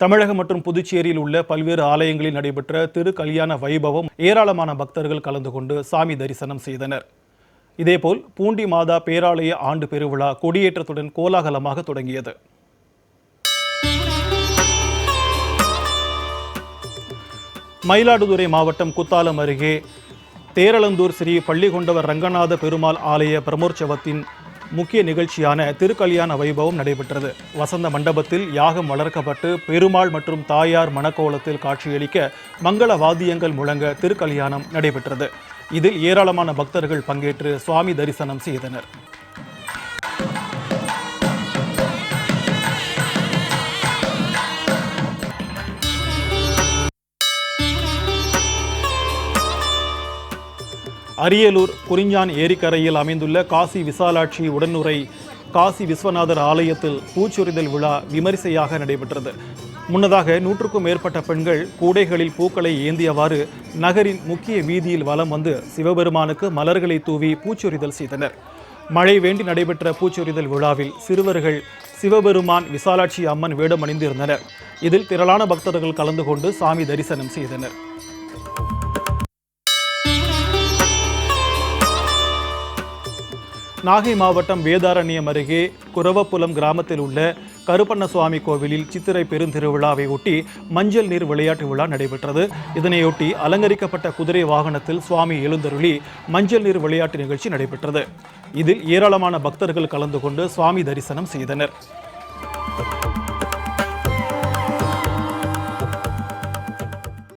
தமிழகம் மற்றும் புதுச்சேரியில் உள்ள பல்வேறு ஆலயங்களில் நடைபெற்ற திரு கல்யாண வைபவம் ஏராளமான பக்தர்கள் கலந்து கொண்டு சாமி தரிசனம் செய்தனர். இதேபோல் பூண்டி மாதா பேராலய ஆண்டு பெருவிழா கொடியேற்றத்துடன் கோலாகலமாக தொடங்கியது. மயிலாடுதுறை மாவட்டம் குத்தாலம் அருகே தேரளந்தூர் ஸ்ரீ பள்ளிகொண்டவர் ரங்கநாத பெருமாள் ஆலய பிரமோற்சவத்தின் முக்கிய நிகழ்ச்சியான திருக்கல்யாண வைபவம் நடைபெற்றது. வசந்த மண்டபத்தில் யாகம் வளர்க்கப்பட்டு பெருமாள் மற்றும் தாயார் மணக்கோலத்தில் காட்சியளிக்க மங்கள வாத்தியங்கள் முழங்க திருக்கல்யாணம் நடைபெற்றது. இதில் ஏராளமான பக்தர்கள் பங்கேற்று சுவாமி தரிசனம் செய்தனர். அரியலூர் குறிஞ்சான் ஏரிக்கரையில் அமைந்துள்ள காசி விசாலாட்சி உடனுறை காசி விஸ்வநாதர் ஆலயத்தில் பூச்சொரிதல் விழா விமரிசையாக நடைபெற்றது. முன்னதாக 100க்கும் மேற்பட்ட பெண்கள் கூடைகளில் பூக்களை ஏந்தியவாறு நகரின் முக்கிய வீதியில் வலம் வந்து சிவபெருமானுக்கு மலர்களை தூவி பூச்சொரிதல் செய்தனர். மழை வேண்டி நடைபெற்ற பூச்சொரிதல் விழாவில் சிறுவர்கள் சிவபெருமான் விசாலாட்சி அம்மன் வேடம் அணிந்திருந்தனர். இதில் திரளான பக்தர்கள் கலந்து கொண்டு சாமி தரிசனம் செய்தனர். நாகை மாவட்டம் வேதாரண்யம் அருகே குரவப்புலம் கிராமத்தில் உள்ள கருப்பண்ணசுவாமி கோவிலில் சித்திரை பெருந்திருவிழாவை ஒட்டி மஞ்சள் நீர் விளையாட்டு விழா நடைபெற்றது. இதனையொட்டி அலங்கரிக்கப்பட்ட குதிரை வாகனத்தில் சுவாமி எழுந்தருளி மஞ்சள் நீர் விளையாட்டு நிகழ்ச்சி நடைபெற்றது. இதில் ஏராளமான பக்தர்கள் கலந்து கொண்டு சுவாமி தரிசனம் செய்தனர்.